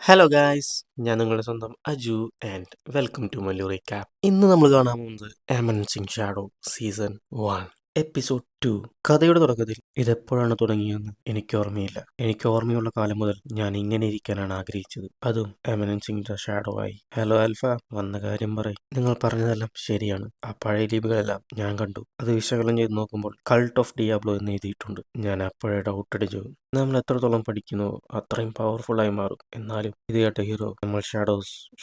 Hello guys, ഞാൻ നിങ്ങളുടെ സ്വന്തം Aju and welcome to Mallu recap. ഇന്ന് നമ്മൾ കാണാൻ പോകുന്നത് എമൻസിംഗ് ഷാഡോ സീസൺ 1 എപ്പിസോഡ് 2. കഥയുടെ തുടക്കത്തിൽ ഇതെപ്പോഴാണ് തുടങ്ങിയതെന്ന് എനിക്ക് ഓർമ്മയില്ല. എനിക്ക് ഓർമ്മയുള്ള കാലം മുതൽ ഞാൻ ഇങ്ങനെ ഇരിക്കാനാണ് ആഗ്രഹിച്ചത്, അതും എമൻസിംഗ് ഷാഡോ ആയി. ഹലോ ആൽഫ, വന്ന കാര്യം പറയും. നിങ്ങൾ പറഞ്ഞതെല്ലാം ശരിയാണ്. ആ പഴയ ലിപികളെല്ലാം ഞാൻ കണ്ടു. അത് വിശകലനം ചെയ്ത് നോക്കുമ്പോൾ കൾട്ട് ഓഫ് ഡിയാബ്ലോ എന്ന് എഴുതിയിട്ടുണ്ട്. ഞാൻ അപ്പോഴേ ഡൗട്ട് അടിച്ചു. നമ്മൾ എത്രത്തോളം പഠിക്കുന്നു അത്രയും പവർഫുൾ ആയി മാറും. എന്നാലും ഇത് കേട്ട ഹീറോ, നമ്മൾ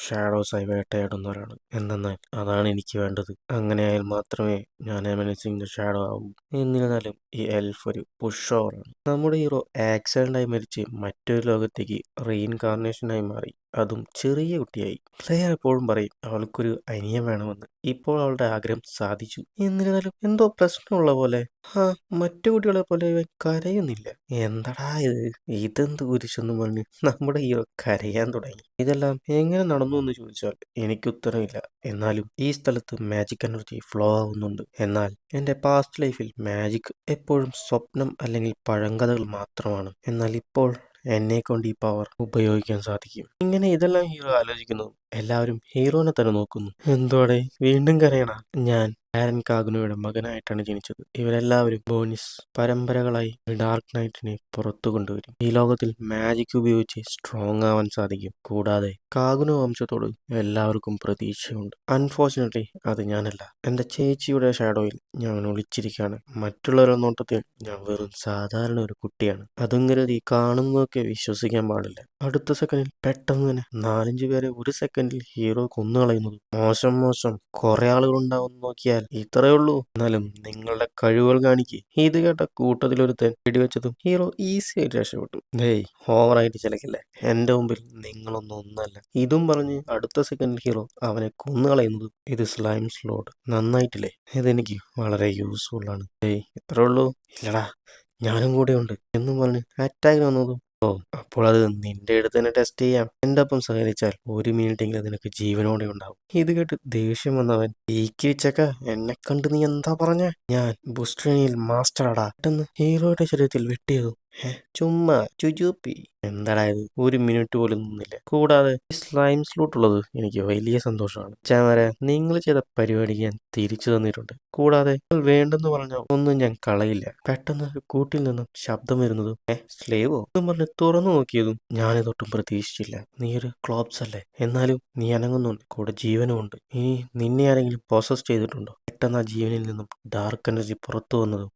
ഷാഡോസായി വേട്ടയാടുന്നവരാണ്. എന്തെന്നാൽ അതാണ് എനിക്ക് വേണ്ടത്. അങ്ങനെയായാൽ മാത്രമേ ഞാൻ എമനസിംഗ് ഷാഡോ ആവൂ. എന്നിരുന്നാലും ഈ എൽഫ് ഒരു പുഷ് ഓവറാണ്. നമ്മുടെ ഹീറോ ആക്സിഡന്റായി മരിച്ച് മറ്റൊരു ലോകത്തേക്ക് റീഇൻകാർണേഷനായി മാറി, അതും ചെറിയ കുട്ടിയായി. പ്ലെയർ എപ്പോഴും പറയും അവൾക്കൊരു അനിയൻ വേണമെന്ന്. ഇപ്പോൾ അവളുടെ ആഗ്രഹം സാധിച്ചു. എന്നിരുന്നാലും എന്തോ പ്രശ്നമുള്ള പോലെ. ആ, മറ്റു കുട്ടികളെ പോലെ ഇവൻ കരയുന്നില്ല. എന്താടാ ഇത്, ഇതെന്ത് കുരിശെന്ന് പറഞ്ഞ് നമ്മുടെ ഹീറോ കരയാൻ തുടങ്ങി. ഇതെല്ലാം എങ്ങനെ നടന്നു എന്ന് ചോദിച്ചാൽ എനിക്ക് ഉത്തരമില്ല. എന്നാലും ഈ സ്ഥലത്ത് മാജിക് എനർജി ഫ്ലോ ആവുന്നുണ്ട്. എന്നാൽ എൻ്റെ പാസ്റ്റ് ലൈഫിൽ മാജിക് എപ്പോഴും സ്വപ്നം അല്ലെങ്കിൽ പഴങ്കഥകൾ മാത്രമാണ്. എന്നാൽ ഇപ്പോൾ എന്നെ കൊണ്ട് ഈ പവർ ഉപയോഗിക്കാൻ സാധിക്കും. ഇങ്ങനെ ഇതെല്ലാം ഹീറോ ആലോചിക്കുന്നു. എല്ലാവരും ഹീറോനെ തന്നെ നോക്കുന്നു. എന്തോടെ വീണ്ടും കരയണ? ഞാൻ ആരൻ കാഗ്നോയുടെ മകനായിട്ടാണ് ജനിച്ചത്. ഇവരെല്ലാവരും ബോണിസ് പരമ്പരകളായി ഡാർക്ക് നൈറ്റിനെ പുറത്തു കൊണ്ടുവരും. ഈ ലോകത്തിൽ മാജിക് ഉപയോഗിച്ച് സ്ട്രോങ് ആവാൻ സാധിക്കും. കൂടാതെ കാഗ്നോ വംശത്തോട് എല്ലാവർക്കും പ്രതീക്ഷയുണ്ട്. അൺഫോർച്ചുനേറ്റ്ലി അത് ഞാനല്ല. എൻ്റെ ചേച്ചിയുടെ ഷാഡോയിൽ ഞാൻ ഒളിച്ചിരിക്കുകയാണ്. മറ്റുള്ളവരുടെ നോട്ടത്തിൽ ഞാൻ വെറും സാധാരണ ഒരു കുട്ടിയാണ്. അതും കരുതി കാണുന്നതൊക്കെ വിശ്വസിക്കാൻ പാടില്ല. അടുത്ത സെക്കൻഡിൽ പെട്ടെന്ന് തന്നെ 4-5 പേരെ ഒരു സെക്കൻഡിൽ ഹീറോ കൊന്നുകളയുന്നത് മോശം. കുറെ ആളുകൾ ഉണ്ടാവും നോക്കിയാൽ. ഇത്രയേ ഉള്ളൂ. എന്നാലും നിങ്ങളുടെ കഴിവുകൾ കാണിക്ക്. ഇത് കേട്ട കൂട്ടത്തിലൊരുത്തൻ വെടിവെച്ചതും ഹീറോ ഈസി ആയിട്ട് രക്ഷപ്പെട്ടു. ഓവറായിട്ട് ചിലക്കല്ലേ, എന്റെ മുമ്പിൽ നിങ്ങളൊന്നും ഒന്നല്ല. ഇതും പറഞ്ഞ് അടുത്ത സെക്കൻഡിൽ ഹീറോ അവനെ കൊന്നുകളയുന്നത്. ഇത് സ്ലൈം സ്ലോഡ് നന്നായിട്ടില്ലേ? ഇതെനിക്ക് വളരെ യൂസ്ഫുൾ ആണ്. ഇത്രേ ഉള്ളൂ. ഇല്ലടാ, ഞാനും കൂടെ ഉണ്ട് എന്നും പറഞ്ഞ് അറ്റാക്ക് വന്നതും, അപ്പോൾ അത് നിന്റെ അടുത്ത് തന്നെ ടെസ്റ്റ് ചെയ്യാം. എന്റെ ഒപ്പം സഹകരിച്ചാൽ 1 മിനിറ്റെങ്കിലും നിനക്ക് ജീവനോടെ ഉണ്ടാവും. ഇത് കേട്ട് ദേഷ്യം വന്നവൻ, ഈക്കിച്ചക്ക, എന്നെ കണ്ട് നീ എന്താ പറഞ്ഞ? ഞാൻ ബുസ്ട്രേനിയിൽ മാസ്റ്ററാടാ. പെട്ടെന്ന് ഹീറോയുടെ ശരീരത്തിൽ വെട്ടിയതും ചുമ്മാ ചുചൂപ്പി. എന്താടാ ഇത്? 1 മിനിറ്റ് പോലും നിന്നില്ല. കൂടാതെ സ്ലൈം സ്ലൂട്ട് ഉള്ളത് എനിക്ക് വലിയ സന്തോഷമാണ്. ചാമര, നിങ്ങൾ ചെയ്ത പരിപാടി ഞാൻ തിരിച്ചു തന്നിട്ടുണ്ട്. കൂടാതെ നിങ്ങൾ വേണ്ടെന്ന് പറഞ്ഞ ഒന്നും ഞാൻ കളയില്ല. പെട്ടെന്ന് ഒരു കൂട്ടിൽ നിന്നും ശബ്ദം വരുന്നതും സ്ലേവോ എന്നും പറഞ്ഞ് തുറന്നു നോക്കിയതും ഞാനിതൊട്ടും പ്രതീക്ഷിച്ചില്ല. നീ ഒരു ക്ലോപ്സ് അല്ലേ? എന്നാലും നീ അനങ്ങുന്നുണ്ട്, കൂടെ ജീവനുമുണ്ട്. ഇനി നിന്നെ ആരെങ്കിലും പ്രോസസ് ചെയ്തിട്ടുണ്ടോ? പെട്ടെന്ന് ആ ജീവനിൽ നിന്നും ഡാർക്ക് എനർജി പുറത്തു വന്നതും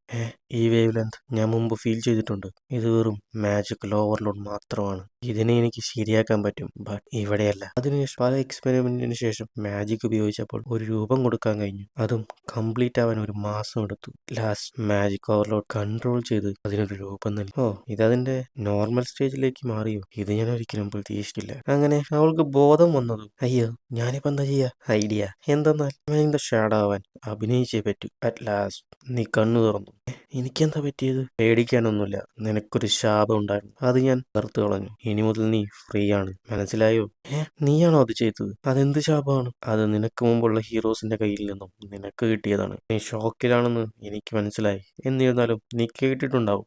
ഈ വേവ് ലെങ്ത് ഞാൻ മുമ്പ് ഫീൽ ചെയ്തിട്ടുണ്ട്. ഇത് വെറും മാജിക്കൽ ഓവർലോഡ് മാത്രമാണ്. ഇതിനെ എനിക്ക് ശരിയാക്കാൻ പറ്റും, ബട്ട് ഇവിടെയല്ല. അതിനുശേഷം പല എക്സ്പെരിമെന്റിന് ശേഷം മാജിക് ഉപയോഗിച്ചപ്പോൾ ഒരു രൂപം കൊടുക്കാൻ കഴിഞ്ഞു. അതും കംപ്ലീറ്റ് ആവാൻ 1 മാസം എടുത്തു. ലാസ്റ്റ് മാജിക് ഓവർലോഡ് കൺട്രോൾ ചെയ്ത് അതിനൊരു രൂപം നൽകി. ഇതതിന്റെ നോർമൽ സ്റ്റേജിലേക്ക് മാറിയോ? ഇത് ഞാൻ ഒരിക്കലും പ്രതീക്ഷിച്ചില്ല. അങ്ങനെ അവൾക്ക് ബോധം വന്നതും, അയ്യോ ഞാനിപ്പോ എന്താ ചെയ്യാ? ഐഡിയ എന്തെന്നാൽ ഷാഡോ ആവാൻ അഭിനയിച്ചേ പറ്റൂ. അറ്റ് ലാസ്റ്റ് നീ കണ്ണു തുറന്നു. എനിക്കെന്താ പറ്റിയത്? പേടിക്കാനൊന്നുമില്ല. നിനക്കൊരു ശാപം ഉണ്ടായിരുന്നു, അത് ഞാൻ തകർത്തു കളഞ്ഞു. ഇനി മുതൽ നീ ഫ്രീ ആണ്, മനസ്സിലായോ? നീയാണോ അത് ചെയ്തത്? അതെന്ത് ശാപമാണ്? അത് നിനക്ക് മുമ്പുള്ള ഹീറോസിന്റെ കയ്യിൽ നിന്നും നിനക്ക് കിട്ടിയതാണ്. നീ ഷോക്കിലാണെന്ന് എനിക്ക് മനസ്സിലായി. എന്നിരുന്നാലും നീ കേട്ടിട്ടുണ്ടാവും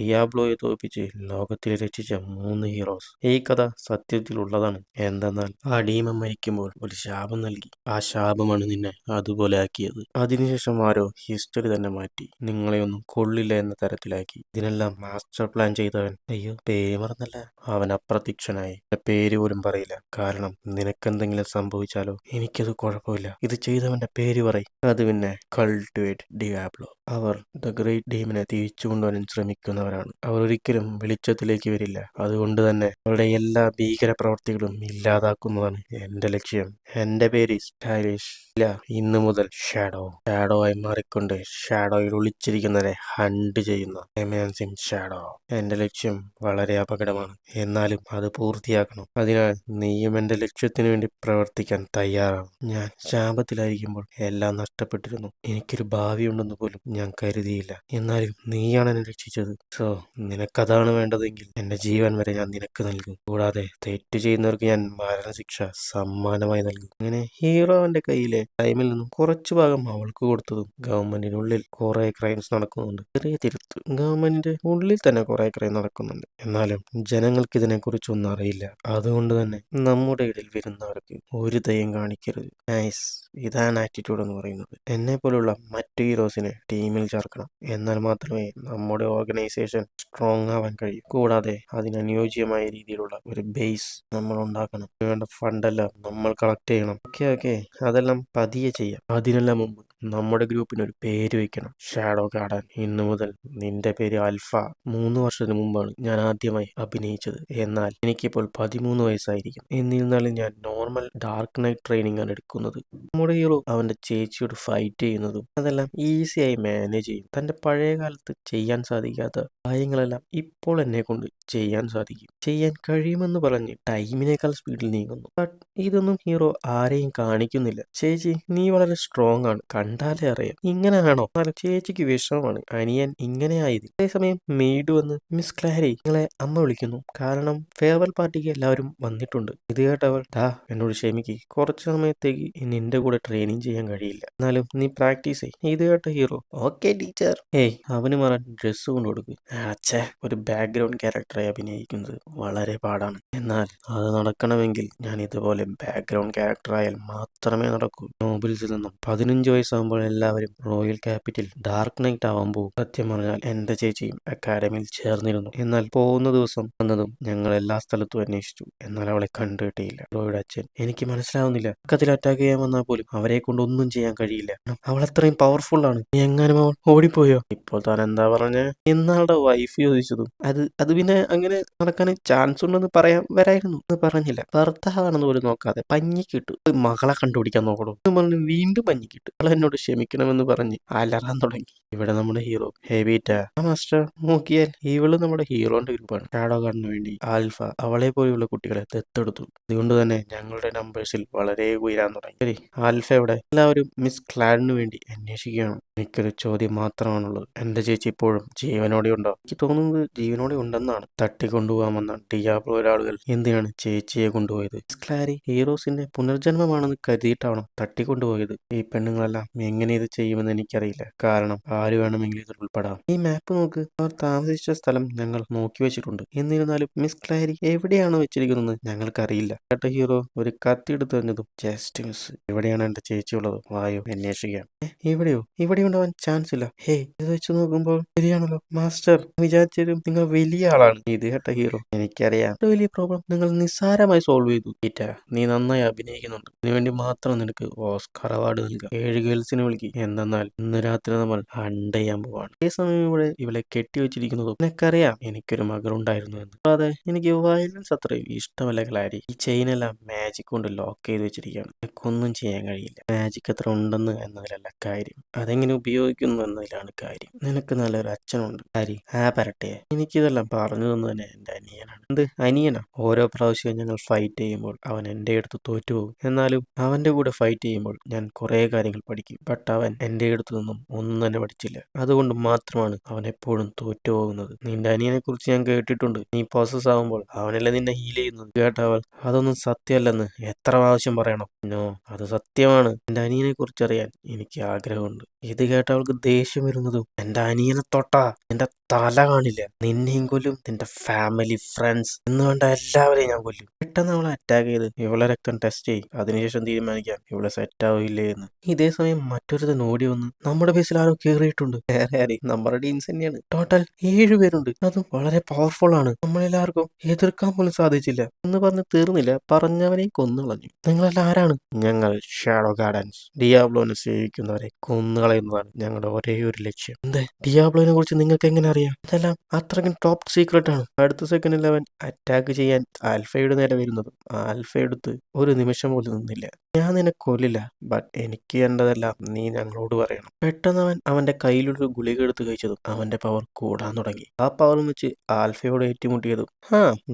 ഡിയാബ്ലോയെ തോൽപ്പിച്ച് ലോകത്തെ രക്ഷിച്ച 3 ഹീറോസ്. ഈ കഥ സത്യത്തിലുള്ളതാണ്. എന്തെന്നാൽ ആ ഡീമൻ മരിക്കുമ്പോൾ ഒരു ശാപം നൽകി. ആ ശാപമാണ് നിന്നെ അതുപോലെ ആക്കിയത്. അതിനുശേഷം ആരോ ഹിസ്റ്ററി തന്നെ മാറ്റി, നിങ്ങളെ ഒന്നും കൊള്ളില്ല എന്ന തരത്തിലാക്കി. ഇതിനെല്ലാം മാസ്റ്റർ പ്ലാൻ ചെയ്തവൻ, അയ്യോ പേര് മറന്നല്ല, അവൻ അപ്രത്യക്ഷനായി. പേര് പോലും പറയില്ല. കാരണം നിനക്കെന്തെങ്കിലും സംഭവിച്ചാലോ? എനിക്കത് കുഴപ്പമില്ല. ഇത് ചെയ്തവന്റെ പേര് പറയും. അത് പിന്നെ കൾട്ടിവേറ്റ് ഡിയാബ്ലോ. അവർ ദ ഗ്രേറ്റ് ഡീമിനെ തിരിച്ചു കൊണ്ടുവരാൻ ശ്രമിക്കുന്നവരാണ്. അവർ ഒരിക്കലും വെളിച്ചത്തിലേക്ക് വരില്ല. അതുകൊണ്ട് തന്നെ അവരുടെ എല്ലാ ഭീകര പ്രവർത്തികളും ഇല്ലാതാക്കുന്നതാണ് എന്റെ ലക്ഷ്യം. എന്റെ പേര് സ്റ്റൈലിഷ്. ഇല്ല, ഇന്നു മുതൽ ഷാഡോ ആയി മാറിക്കൊണ്ട് ഷാഡോയിൽ ഒളിച്ചിരിക്കുന്നവരെ ഹണ്ട് ചെയ്യുന്ന എമൻസിംഗ് ഷാഡോ. എന്റെ ലക്ഷ്യം വളരെ അപകടമാണ്, എന്നാലും അത് പൂർത്തിയാക്കണം. അതിനാൽ നീയും എന്റെ ലക്ഷ്യത്തിനു വേണ്ടി പ്രവർത്തിക്കാൻ തയ്യാറാണ്. ഞാൻ ശാപത്തിലായിരിക്കുമ്പോൾ എല്ലാം നഷ്ടപ്പെട്ടിരുന്നു. എനിക്കൊരു ഭാവിയുണ്ടെന്ന് പോലും ഞാൻ കരുതിയില്ല. എന്നാലും നീയാണ് എന്നെ രക്ഷിച്ചത്. സോ നിനക്കതാണ് വേണ്ടതെങ്കിൽ എന്റെ ജീവൻ വരെ ഞാൻ നിനക്ക് നൽകും. കൂടാതെ തെറ്റ് ചെയ്യുന്നവർക്ക് ഞാൻ മരണശിക്ഷ സമ്മാനമായി നൽകും. അങ്ങനെ ഹീറോ അവന്റെ കയ്യിലെ ടൈമിൽ നിന്നും കുറച്ചു ഭാഗം അവൾക്ക് കൊടുത്തതും ഗവൺമെന്റിനുള്ളിൽ കുറെ ക്രൈംസ് നടക്കുന്നുണ്ട്. ചെറിയ തിരുത്ത്, ഗവൺമെന്റിന്റെ ഉള്ളിൽ തന്നെ കുറെ ക്രൈം നടക്കുന്നുണ്ട്. എന്നാലും ജനങ്ങൾക്ക് ഇതിനെക്കുറിച്ചൊന്നും അറിയില്ല. അതുകൊണ്ട് തന്നെ നമ്മുടെ ഇടയിൽ വരുന്നവർക്ക് ഒരു ദയം കാണിക്കരുത്. നൈസ്, ഇതാണ് ആറ്റിറ്റ്യൂഡ് എന്ന് പറയുന്നത്. എന്നെ പോലുള്ള മറ്റു ഹീറോസിനെ ടീമിൽ ചേർക്കണം. എന്നാൽ മാത്രമേ നമ്മുടെ ഓർഗനൈസേഷൻ സ്ട്രോങ് ആവാൻ കഴിയും. കൂടാതെ അതിനനുയോജ്യമായ രീതിയിലുള്ള ഒരു ബേസ് നമ്മൾ ഉണ്ടാക്കണം. വേണ്ട ഫണ്ടെല്ലാം നമ്മൾ കളക്ട് ചെയ്യണം. ഓക്കെ, അതെല്ലാം പതിയെ ചെയ്യാം. അതിനെല്ലാം മുമ്പ് നമ്മുടെ ഗ്രൂപ്പിന് ഒരു പേര് വെക്കണം. Shadow garden. ഇന്നു മുതൽ നിന്റെ പേര് ആൽഫ. 3 വർഷത്തിന് മുമ്പാണ് ഞാൻ ആദ്യമായി അഭിനയിച്ചത്. എന്നാൽ എനിക്കിപ്പോൾ 13 വയസ്സായിരിക്കും. എന്നിരുന്നാലും ഞാൻ നോർമൽ ഡാർക്ക് നൈറ്റ് ട്രെയിനിങ് ആണ് എടുക്കുന്നത്. നമ്മുടെ ഹീറോ അവന്റെ ചേച്ചിയോട് ഫൈറ്റ് ചെയ്യുന്നതും അതെല്ലാം ഈസിയായി മാനേജ് ചെയ്യും. തന്റെ പഴയ കാലത്ത് ചെയ്യാൻ സാധിക്കാത്ത കാര്യങ്ങളെല്ലാം ഇപ്പോൾ എന്നെ കൊണ്ട് ചെയ്യാൻ സാധിക്കും. ചെയ്യാൻ കഴിയുമെന്ന് പറഞ്ഞ് ടൈമിനേക്കാൾ സ്പീഡിൽ നീങ്ങുന്നു. ബട്ട് ഇതൊന്നും ഹീറോ ആരെയും കാണിക്കുന്നില്ല. ചേച്ചി, നീ വളരെ സ്ട്രോങ് ആണ്, കണ്ടാലേ അറിയാം. ഇങ്ങനെയാണോ? എന്നാലും ചേച്ചിക്ക് വിഷമമാണ് അനിയൻ ഇങ്ങനെ ആയത്. അതേസമയം മെയ്ഡ് വന്ന്, മിസ് ക്ലാരി, നിങ്ങളെ അമ്മ വിളിക്കുന്നു. കാരണം ഫെയർവെൽ പാർട്ടിക്ക് എല്ലാവരും വന്നിട്ടുണ്ട്. ഇത് കേട്ടവൾ, എന്നോട് ക്ഷമിക്ക്, കുറച്ച് സമയത്തേക്ക് നിന്റെ കൂടെ ട്രെയിനിങ് ചെയ്യാൻ കഴിയില്ല. എന്നാലും നീ പ്രാക്ടീസ് ചെയ്യ്. ഇത് കേട്ട ഹീറോ, ഓക്കെ ടീച്ചർ. അവന് മാറാൻ ഡ്രസ്സ് കൊണ്ടു കൊടുക്ക്. അച്ഛേ, ഒരു ബാക്ക്ഗ്രൗണ്ട് ക്യാരക്ടറായി അഭിനയിക്കുന്നത് വളരെ പാടാണ്. എന്നാൽ അത് നടക്കണമെങ്കിൽ ഞാൻ ഇതുപോലെ ബാക്ക്ഗ്രൗണ്ട് ക്യാരക്ടറായാൽ മാത്രമേ നടക്കൂ. നോബിൾസിൽ നിന്നും 15 വയസ്സാകുമ്പോൾ എല്ലാവരും റോയൽ ക്യാപിറ്റൽ ഡാർക്ക് നൈറ്റ് ആവാൻ പോകും. സത്യം പറഞ്ഞാൽ എന്റെ ചേച്ചിയും അക്കാഡമിയിൽ ചേർന്നിരുന്നു. എന്നാൽ പോകുന്ന ദിവസം വന്നതും ഞങ്ങൾ എല്ലാ സ്ഥലത്തും അന്വേഷിച്ചു. എന്നാൽ അവളെ കണ്ടുകിട്ടിയില്ല. റോയുടെ അച്ഛൻ, എനിക്ക് മനസ്സിലാവുന്നില്ല, പക്കത്തിൽ അറ്റാക്ക് ചെയ്യാൻ വന്നാൽ പോലും അവരെ കൊണ്ട് ഒന്നും ചെയ്യാൻ കഴിയില്ല. അവൾ അത്രയും പവർഫുൾ ആണ്. എങ്ങാനും അവൾ ഓടിപ്പോയോ? ഇപ്പോൾ താൻ എന്താ പറഞ്ഞ? എന്നാളുടെ വൈഫ് ചോദിച്ചതും അത് പിന്നെ അങ്ങനെ നടക്കാൻ ചാൻസ് ഉണ്ടെന്ന് പറയാൻ വരായിരുന്നു എന്ന് പറഞ്ഞില്ല. ഭർത്താവാണെന്ന് പോലും നോക്കാതെ പഞ്ഞിക്കിട്ടു. മകളെ കണ്ടുപിടിക്കാൻ നോക്കണോ എന്ന് പറഞ്ഞ് വീണ്ടും പഞ്ഞിക്കിട്ടു. അവൾ എന്നോട് ക്ഷമിക്കണമെന്ന് പറഞ്ഞ് അലറാൻ തുടങ്ങി. ഇവിടെ നമ്മുടെ ഹീറോ, ഹെബീറ്റ മാസ്റ്റർ, നോക്കിയാൽ ഇവള് നമ്മുടെ ഹീറോന്റെ ഗ്രൂപ്പാണ്. ഷാഡോ ഗാർഡിന് വേണ്ടി ആൽഫ അവളെ പോലെയുള്ള കുട്ടികളെ ദത്തെടുത്തു. അതുകൊണ്ട് തന്നെ ഞങ്ങളുടെ നമ്പേഴ്സിൽ വളരെ ഉയരാൻ തുടങ്ങി. ശരി, ആൽഫ എവിടെ? എല്ലാവരും മിസ് ക്ലാഡിന് വേണ്ടി അന്വേഷിക്കുകയാണ്. എനിക്കൊരു ചോദ്യം മാത്രമാണുള്ളത്. എന്റെ ചേച്ചി ഇപ്പോഴും ജീവനോടെ ഉണ്ടോ? എനിക്ക് തോന്നുന്നത് ജീവനോടെ ഉണ്ടെന്നാണ്. തട്ടിക്കൊണ്ടുപോകാമെന്ന ഡിയാബ്ലോ ഒരാളുകൾ എന്തിനാണ് ചേച്ചിയെ കൊണ്ടുപോയത്? മിസ് ക്ലാരി ഹീറോസിന്റെ പുനർജന്മമാണെന്ന് കരുതിയിട്ടാണോ തട്ടിക്കൊണ്ടുപോയത്? ഈ പെണ്ണുങ്ങളെല്ലാം എങ്ങനെ ഇത് ചെയ്യുമെന്ന് എനിക്കറിയില്ല. കാരണം ആര് വേണമെങ്കിലും ഇതിൽ ഉൾപ്പെടാം. ഈ മാപ്പ് നോക്ക്, അവർ താമസിച്ച സ്ഥലം ഞങ്ങൾ നോക്കി വെച്ചിട്ടുണ്ട്. എന്നിരുന്നാലും മിസ് ക്ലാരി എവിടെയാണ് വെച്ചിരിക്കുന്നത് ഞങ്ങൾക്കറിയില്ല. കേട്ട ഹീറോ ഒരു കത്തി എടുത്തു തന്നതും ജസ്റ്റ് മിസ്. എവിടെയാണ് എന്റെ ചേച്ചി ഉള്ളത്? വായു, അന്വേഷിക്കാം. ഇവിടെ ഉണ്ടാവാൻ ചാൻസ് ഇല്ല. ഇത് വെച്ച് നോക്കുമ്പോൾ ശരിയാണല്ലോ മാസ്റ്റർ. വിചാരിച്ചാലും നിങ്ങൾ വലിയ ആളാണ്. ഇത് കേട്ട ഹീറോ, എനിക്കറിയാം, ഒരു വലിയ പ്രോബ്ലം നിങ്ങൾ നിസ്സാരമായി സോൾവ് ചെയ്തു. ഈറ്റ, നീ നന്നായി അഭിനയിക്കുന്നുണ്ട്. ഇതിനുവേണ്ടി മാത്രം നിനക്ക് ഓസ്കാർ അവാർഡ് നൽകാം. 7 ഗേൾസിനെ വിളിക്കും. എന്തെന്നാൽ ഇന്ന് രാത്രി നമ്മൾ ഹണ്ട് ചെയ്യാൻ പോവാണ്. അതേസമയം ഇവിടെ ഇവളെ കെട്ടിവെച്ചിരിക്കുന്നതും നിനക്കറിയാം എനിക്കൊരു മകളുണ്ടായിരുന്നു എന്ന്. അതെ, എനിക്ക് വയലൻസ് അത്രയും ഇഷ്ടമല്ല ക്ലാരി. ഈ ചെയിനെല്ലാം മാജിക് കൊണ്ട് ലോക്ക് ചെയ്ത് വെച്ചിരിക്കുകയാണ്. എനിക്കൊന്നും ചെയ്യാൻ കഴിയില്ല. മാജിക് എത്ര ഉണ്ടെന്ന് എന്നതിലല്ല കാര്യം, അതെങ്ങനെ ഉപയോഗിക്കുന്നു എന്നതിലാണ് കാര്യം. നിനക്ക് നല്ലൊരു അച്ഛനുണ്ട് ക്ലാരി. പറട്ടെ, എനിക്കിതെല്ലാം പറഞ്ഞു തന്നു തന്നെ എന്റെ അനിയനാണ്. എന്ത് അനിയനാ? ഓരോ പ്രാവശ്യവും ഞങ്ങൾ ഫൈറ്റ് ചെയ്യുമ്പോൾ അവൻ എന്റെ അടുത്ത് തോറ്റുപോകും. എന്നാലും അവന്റെ കൂടെ ഫൈറ്റ് ചെയ്യുമ്പോൾ ഞാൻ കുറെ കാര്യങ്ങൾ പഠിക്കും. ബട്ട് അവൻ എന്റെ അടുത്ത് നിന്നും ഒന്നും തന്നെ പഠിച്ചില്ല. അതുകൊണ്ട് മാത്രമാണ് അവൻ എപ്പോഴും തോറ്റുപോകുന്നത്. നിന്റെ അനിയനെ കുറിച്ച് ഞാൻ കേട്ടിട്ടുണ്ട്. നീ പ്രോസസ് ആവുമ്പോൾ അവനല്ലേ നിന്നെ ഹീൽ ചെയ്യുന്നത്. കേട്ടവൾ, അതൊന്നും സത്യമല്ലെന്ന് എത്ര പ്രാവശ്യം പറയണം? നോ, അത് സത്യമാണ്. എന്റെ അനിയനെ കുറിച്ച് അറിയാൻ എനിക്ക് ആഗ്രഹമുണ്ട്. ഇത് കേട്ടവൾക്ക് ദേഷ്യം വരുന്നതും, എന്റെ അനിയനെ തൊട്ടാ എന്റെ തല കാണില്ല, നിന്നെയും കൊല്ലും, നിന്റെ ഫാമിലി, ഫ്രണ്ട്സ് എന്ന് വേണ്ട എല്ലാവരെയും ഞാൻ കൊല്ലും. പെട്ടെന്ന് അവളെ അറ്റാക്ക് ചെയ്ത് ഇവളെ രക്തം ടെസ്റ്റ് ചെയ്യും. അതിനുശേഷം തീരുമാനിക്കാം ഇവളെ സെറ്റ് ആവില്ലേ എന്ന്. ഇതേ സമയം മറ്റൊരുത്തൻ ഓടി വന്ന്, നമ്മുടെ ബേസിൽ ആരോ കയറിയിട്ടുണ്ട്. വേറെ ആര്? നമ്മുടെ ടീംസ് തന്നെയാണ്. ടോട്ടൽ 7 പേരുണ്ട്. അതും വളരെ പവർഫുൾ ആണ്. നമ്മളെല്ലാവർക്കും എതിർക്കാൻ പോലും സാധിച്ചില്ല എന്ന് പറഞ്ഞ് തീർന്നില്ല, പറഞ്ഞവനെയും കൊന്നു കളഞ്ഞു. നിങ്ങളെല്ലാം ആരാണ്? ഞങ്ങൾ ഷാഡോ ഗാർഡൻസ്. ഡിയാബ്ലോനെ സേവിക്കുന്നവരെ കൊന്നുകളയുന്ന എന്നതാണ് ഞങ്ങളുടെ ഒരേ ഒരു ലക്ഷ്യം. എന്ത് ഡിയാബ്ലോനെ കുറിച്ച് നിങ്ങൾക്ക് എങ്ങനെ അറിയാം? ഇതെല്ലാം അത്രയ്ക്കും ടോപ്പ് സീക്രട്ട് ആണ്. അടുത്ത സെക്കൻഡിൽ അവൻ അറ്റാക്ക് ചെയ്യാൻ ആൽഫയുടെ നേരെ വരുന്നതും ആൽഫ എടുത്ത് ഒരു നിമിഷം പോലും നിന്നില്ല. ഞാൻ നിന്നെ കൊല്ലില്ല, ബട്ട് എനിക്ക് വേണ്ടതെല്ലാം നീ ഞങ്ങളോട് പറയണം. പെട്ടെന്ന് അവൻ അവന്റെ കയ്യിലൊരു ഗുളിക എടുത്ത് കഴിച്ചതും അവന്റെ പവർ കൂടാൻ തുടങ്ങി. ആ പവറും വെച്ച് ആൽഫയോട് ഏറ്റുമുട്ടിയതും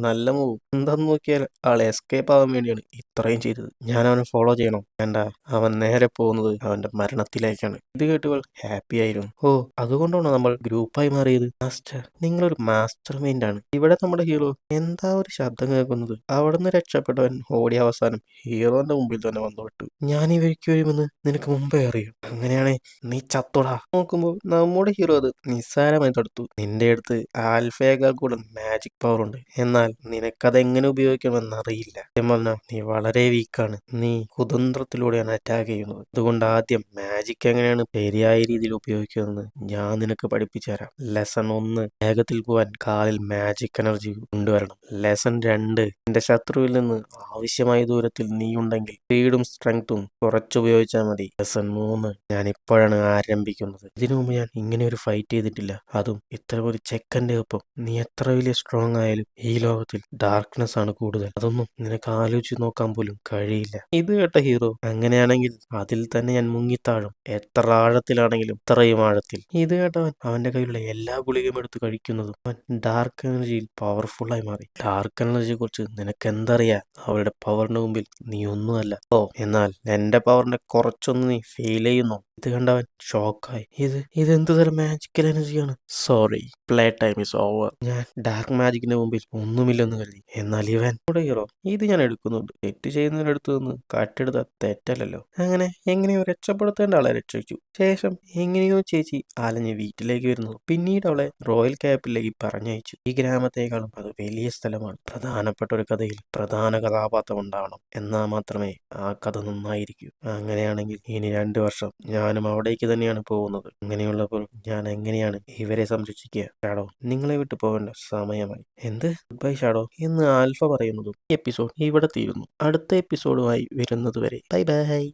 നല്ല മൂവ്. എന്താന്ന് നോക്കിയാൽ ആൾ എസ്കേപ്പ് ആവാൻ വേണ്ടിയാണ് ഇത്രയും ചെയ്തത്. ഞാൻ അവനെ ഫോളോ ചെയ്യണോ? വേണ്ട, അവൻ നേരെ പോകുന്നത് അവന്റെ മരണത്തിലേക്കാണ്. ഇത് കേട്ടുകൾ ഹാപ്പി ആയിരുന്നു. ഓ, അതുകൊണ്ടാണോ നമ്മൾ ഗ്രൂപ്പായി മാറിയത്? മാസ്റ്റർ, നിങ്ങളൊരു മാസ്റ്റർ മൈൻഡ് ആണ്. ഇവിടെ നമ്മുടെ ഹീറോ എന്താ ഒരു ശബ്ദം കേൾക്കുന്നത്? അവിടുന്ന് രക്ഷപ്പെട്ടവൻ ഓടി അവസാനം ഹീറോന്റെ മുമ്പിൽ തന്നെ വന്നുവിട്ടു. ഞാൻ ഈ വഴിക്ക് വരുമെന്ന് നിനക്ക് മുമ്പേ അറിയും. അങ്ങനെയാണെ നീ ചത്തോടാ. നോക്കുമ്പോൾ നമ്മുടെ ഹീറോ അത് നിസ്സാരമായി തടുത്തു. നിന്റെ അടുത്ത് ആൽഫയേക്കാൾ കൂടുതൽ മാജിക് പവർ ഉണ്ട്, എന്നാൽ നിനക്കത് എങ്ങനെ ഉപയോഗിക്കണമെന്ന് അറിയില്ല. പറഞ്ഞാൽ നീ വളരെ വീക്കാണ്. നീ കുതന്ത്രത്തിലൂടെയാണ് അറ്റാക്ക് ചെയ്യുന്നത്. അതുകൊണ്ട് ആദ്യം മാജിക് എങ്ങനെയാണ് ശരിയായ രീതിയിൽ ഉപയോഗിക്കുന്നതെന്ന് ഞാൻ നിനക്ക് പഠിപ്പിച്ചു തരാം. ലെസൺ 1, വേഗത്തിൽ പോവാൻ കാലിൽ മാജിക് എനർജി കൊണ്ടുവരണം. ലെസൺ 2, നിന്റെ ശത്രുവിൽ നിന്ന് ആവശ്യമായ ദൂരത്തിൽ നീ ഉണ്ടെങ്കിൽ സ്പീഡും സ്ട്രെങ്ത്തും കുറച്ചുപയോഗിച്ചാൽ മതി. ലെസൺ 3, ഞാൻ ഇപ്പോഴാണ് ആരംഭിക്കുന്നത്. ഇതിനു മുമ്പ് ഞാൻ ഇങ്ങനെ ഒരു ഫൈറ്റ് ചെയ്തിട്ടില്ല, അതും ഇത്ര ഒരു ചെക്കൻ്റെ ഒപ്പം. നീ എത്ര വലിയ സ്ട്രോങ് ആയാലും ഈ ലോകത്തിൽ ഡാർക്ക്നെസ് ആണ് കൂടുതൽ. അതൊന്നും നിനക്ക് ആലോചിച്ച് നോക്കാൻ പോലും കഴിയില്ല. ഇത് കേട്ട ഹീറോ, അങ്ങനെയാണെങ്കിൽ അതിൽ തന്നെ ഞാൻ മുങ്ങിത്താഴും. എത്ര ആഴത്തിലാണെങ്കിലും അത്രയും ആഴത്തിൽ. ഇത് കേട്ടവൻ അവന്റെ കയ്യിലുള്ള എല്ലാ ഗുളികയും എടുത്ത് കഴിക്കുന്നതും അവൻ ഡാർക്ക് എനർജിയിൽ പവർഫുൾ ആയി മാറി. ഡാർക്ക് എനർജിയെ കുറിച്ച് നിനക്ക് എന്തറിയാ? അവരുടെ പവറിന് മുമ്പിൽ നീ ഒന്നുമല്ല. എന്നാൽ എന്റെ പവറിന്റെ കുറച്ചൊന്ന് നീ ഫീൽ ചെയ്യുന്നു. ഇത് കണ്ടവൻ ഷോക്കായി. ഇതെന്ത് തരം മാജിക്കൽ എനർജിയാണ്? Sorry, play time is over. ഞാൻ ഡാർക്ക് മാജിക്കിന്റെ മുമ്പിൽ ഒന്നുമില്ലെന്ന് കരുതി. എന്നാൽ ഇവൻ ഹീറോ, ഇത് ഞാൻ എടുക്കുന്നുണ്ട്. തെറ്റ് ചെയ്യുന്നതിനടുത്ത് നിന്ന് കട്ടെടുത്ത തെറ്റല്ലല്ലോ. അങ്ങനെ എങ്ങനെയോ രക്ഷപ്പെടുത്തേണ്ട ആളെ രക്ഷിച്ചു. ശേഷം എങ്ങനെയോ ചേച്ചി അലഞ്ഞ് വീട്ടിലേക്ക് വരുന്നു. പിന്നീട് അവളെ റോയൽ ക്യാപ്പിലേക്ക് പറഞ്ഞയച്ചു. ഈ ഗ്രാമത്തേക്കാളും അത് വലിയ സ്ഥലമാണ്. പ്രധാനപ്പെട്ട ഒരു കഥയിൽ പ്രധാന കഥാപാത്രം ഉണ്ടാവണം, എന്നാൽ മാത്രമേ ആ കഥ നന്നായിരിക്കൂ. അങ്ങനെയാണെങ്കിൽ ഇനി 2 വർഷം ഞാനും അവിടേക്ക് തന്നെയാണ് പോകുന്നത്. അങ്ങനെയുള്ളപ്പോൾ ഞാൻ എങ്ങനെയാണ് ഇവരെ സംരക്ഷിക്കുക? ഷാഡോ, നിങ്ങളെ വിട്ടു പോകേണ്ട സമയമായി. എന്ത് ഗുഡ് ബൈ ഷാഡോ എന്ന് ആൽഫ പറയുന്നതും എപ്പിസോഡ് ഇവിടെ തീരുന്നു. അടുത്ത എപ്പിസോഡുമായി വരുന്നത് വരെ ബൈ ബൈ.